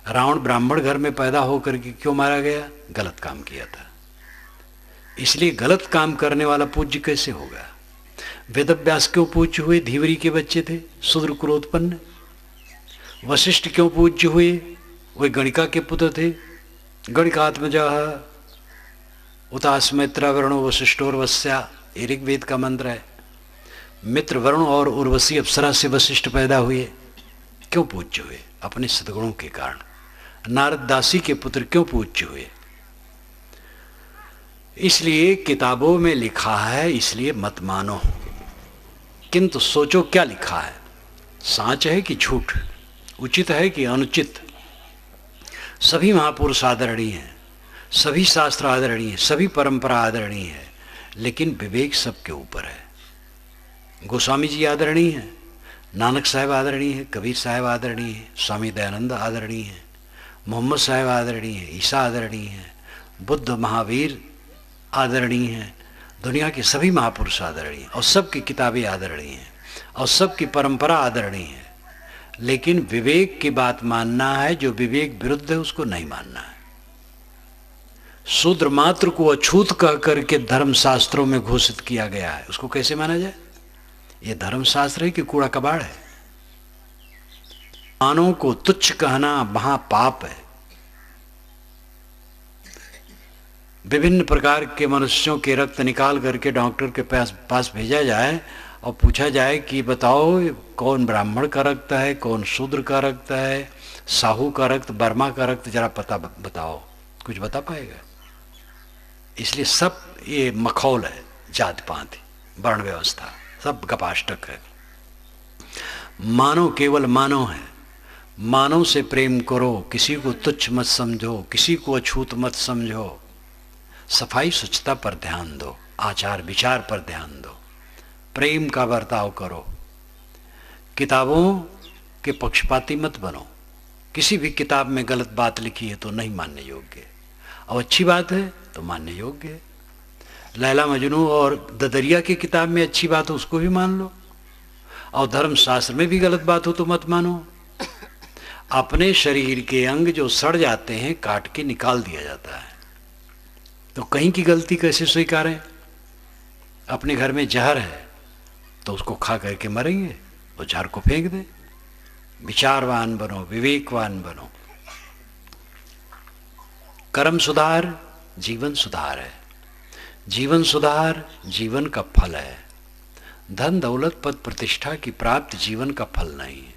रावण ब्राह्मण घर में पैदा होकर के क्यों मारा गया? गलत काम किया था। इसलिए गलत काम करने वाला पूज्य कैसे होगा? वेदव्यास क्यों पूज्य हुए? धीवरी के बच्चे थे, शूद्र कुलोत्पन्न। वशिष्ठ क्यों पूज्य हुए? वे गणिका के पुत्र थे। गणिकात्मजा उतास मित्र वरुणो वशिष्ठोर्वस्या, ऋग्वेद का मंत्र है। मित्र वरुण और उर्वशी अप्सरा से वशिष्ठ पैदा हुए। क्यों पूज्य हुए? अपने सद्गुणों के कारण। नारद दासी के पुत्र क्यों पूज्य हुए? इसलिए किताबों में लिखा है, इसलिए मत मानो। किंतु सोचो क्या लिखा है, साँच है कि झूठ, उचित है कि अनुचित। सभी महापुरुष आदरणीय हैं, सभी शास्त्र आदरणीय हैं, सभी परंपरा आदरणीय है, लेकिन विवेक सबके ऊपर है। गोस्वामी जी आदरणीय हैं, नानक साहब आदरणीय है, कबीर साहब आदरणीय है, स्वामी दयानंद आदरणीय है, मोहम्मद साहब आदरणीय है, ईसा आदरणीय है, बुद्ध महावीर आदरणीय हैं, दुनिया के सभी महापुरुष आदरणीय हैं और सबकी किताबें आदरणीय हैं और सबकी परंपरा आदरणीय है। लेकिन विवेक की बात मानना है, जो विवेक विरुद्ध है उसको नहीं मानना है। शूद्र मात्र को अछूत कह करके धर्मशास्त्रों में घोषित किया गया है, उसको कैसे माना जाए? ये धर्मशास्त्र है कि कूड़ा कबाड़ है? मानव को तुच्छ कहना महापाप है। विभिन्न प्रकार के मनुष्यों के रक्त निकाल करके डॉक्टर के पास भेजा जाए और पूछा जाए कि बताओ कौन ब्राह्मण का रक्त है, कौन शूद्र का रक्त है, साहू का रक्त, बर्मा का रक्त, जरा पता बताओ, कुछ बता पाएगा? इसलिए सब ये मखौल है, जात पात, वर्ण व्यवस्था, सब गपाष्टक है। मानव केवल मानव है। मानव से प्रेम करो, किसी को तुच्छ मत समझो, किसी को अछूत मत समझो। सफाई स्वच्छता पर ध्यान दो, आचार विचार पर ध्यान दो, प्रेम का बर्ताव करो। किताबों के पक्षपाती मत बनो। किसी भी किताब में गलत बात लिखी है तो नहीं मानने योग्य, और अच्छी बात है तो मानने योग्य है। लैला मजनू और ददरिया की किताब में अच्छी बात है, उसको भी मान लो। और धर्मशास्त्र में भी गलत बात हो तो मत मानो। अपने शरीर के अंग जो सड़ जाते हैं काट के निकाल दिया जाता है, तो कहीं की गलती कैसे स्वीकारें? अपने घर में जहर है तो उसको खा करके मरेंगे, तो जहर को फेंक दें। विचारवान बनो, विवेकवान बनो। कर्म सुधार जीवन सुधार है, जीवन सुधार जीवन का फल है। धन दौलत पद प्रतिष्ठा की प्राप्ति जीवन का फल नहीं है,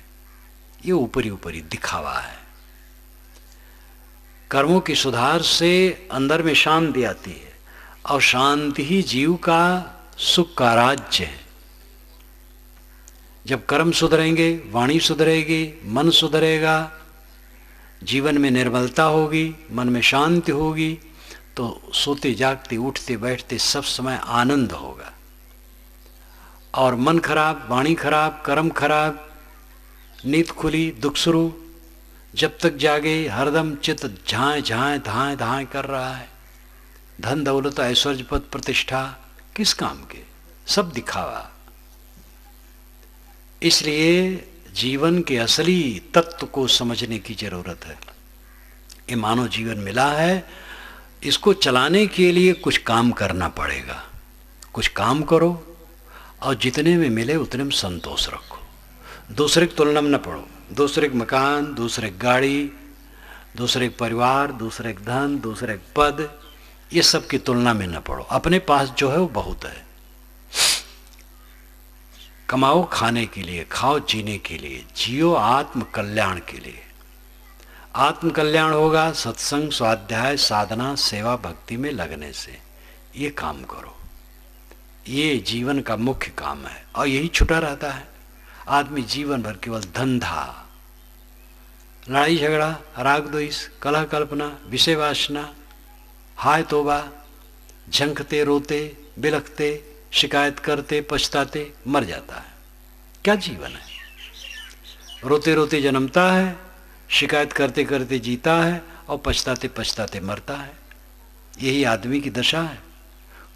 ये ऊपरी ऊपरी दिखावा है। कर्मों की सुधार से अंदर में शांति आती है, और शांति ही जीव का सुख का राज्य है। जब कर्म सुधरेंगे, वाणी सुधरेगी, मन सुधरेगा, जीवन में निर्मलता होगी, मन में शांति होगी, तो सोते जागते उठते बैठते सब समय आनंद होगा। और मन खराब, वाणी खराब, कर्म खराब, नींद खुली, दुख शुरू, जब तक जागे हरदम चित्त झाएं झाएं धाएं धाएं कर रहा है। धन दौलत ऐश्वर्य पद प्रतिष्ठा किस काम के? सब दिखावा। इसलिए जीवन के असली तत्व को समझने की जरूरत है। ये मानव जीवन मिला है, इसको चलाने के लिए कुछ काम करना पड़ेगा। कुछ काम करो और जितने में मिले उतने में संतोष रखो। दूसरे की तुलना में न पड़ो। दूसरे के मकान, दूसरे की गाड़ी, दूसरे के परिवार, दूसरे के धन, दूसरे के पद, ये सब की तुलना में न पड़ो। अपने पास जो है वो बहुत है। कमाओ खाने के लिए, खाओ जीने के लिए, जियो आत्म कल्याण के लिए। आत्म कल्याण होगा सत्संग, स्वाध्याय, साधना, सेवा, भक्ति में लगने से। ये काम करो, ये जीवन का मुख्य काम है। और यही छुटा रहता है। आदमी जीवन भर केवल धंधा, लड़ाई झगड़ा, राग द्वेष, कलह कल्पना, विषय वासना, हाय तौबा, झंकते रोते बिलखते शिकायत करते पछताते मर जाता है। क्या जीवन है? रोते रोते जन्मता है, शिकायत करते करते जीता है, और पछताते पछताते मरता है। यही आदमी की दशा है।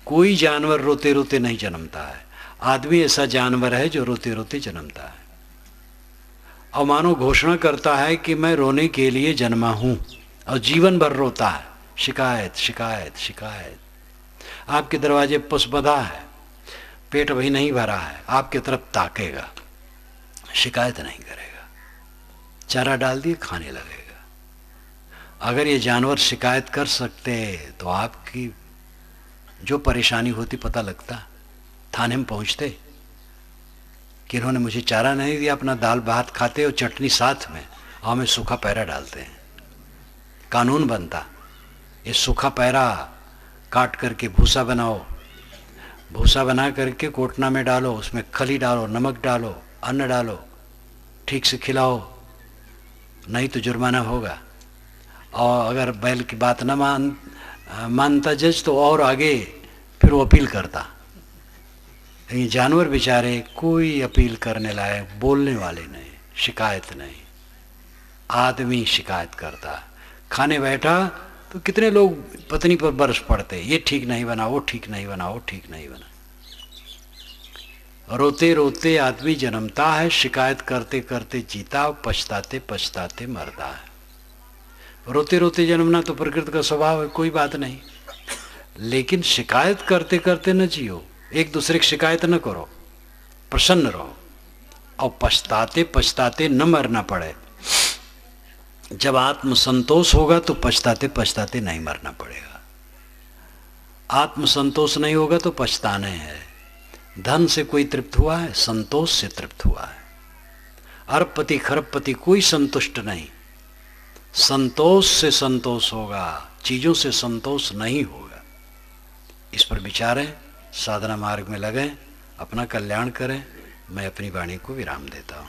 कोई जानवर रोते रोते नहीं जन्मता है। आदमी ऐसा जानवर है जो रोते रोते जन्मता है, और मानो घोषणा करता है कि मैं रोने के लिए जन्मा हूं, और जीवन भर रोता है। शिकायत शिकायत शिकायत। आपके दरवाजे पुष्प बंधा है, पेट वही नहीं भरा है, आपकी तरफ ताकेगा, शिकायत नहीं करेगा। चारा डाल दिए, खाने लगेगा। अगर ये जानवर शिकायत कर सकते तो आपकी जो परेशानी होती पता लगता। थाने में पहुंचते कि इन्होंने मुझे चारा नहीं दिया, अपना दाल भात खाते और चटनी साथ में, और हमें सूखा पैरा डालते हैं। कानून बनता, ये सूखा पैरा काट करके भूसा बनाओ, भूसा बना करके कोटना में डालो, उसमें खली डालो, नमक डालो, अन्न डालो, ठीक से खिलाओ, नहीं तो जुर्माना होगा। और अगर बैल की बात न मानता जज तो और आगे फिर वो अपील करता। ये जानवर बेचारे कोई अपील करने लायक, बोलने वाले नहीं, शिकायत नहीं। आदमी शिकायत करता। खाने बैठा तो कितने लोग पत्नी पर बरस पड़ते, ये ठीक नहीं बना, वो ठीक नहीं बना, वो ठीक नहीं बना। रोते रोते आदमी जन्मता है, शिकायत करते करते जीता, पछताते पछताते मरता है। रोते रोते जन्मना तो प्रकृति का स्वभाव है, कोई बात नहीं। लेकिन शिकायत करते करते न जियो, एक दूसरे की शिकायत न करो, प्रसन्न रहो, और पछताते पछताते न मरना पड़े। जब आत्म संतोष होगा तो पछताते पछताते नहीं मरना पड़ेगा। आत्म संतोष नहीं होगा तो पछताने हैं। धन से कोई तृप्त हुआ है? संतोष से तृप्त हुआ है। अरबपति खरबपति कोई संतुष्ट नहीं। संतोष से संतोष होगा, चीजों से संतोष नहीं होगा। इस पर विचारें, साधना मार्ग में लगें, अपना कल्याण करें। मैं अपनी वाणी को विराम देता हूँ।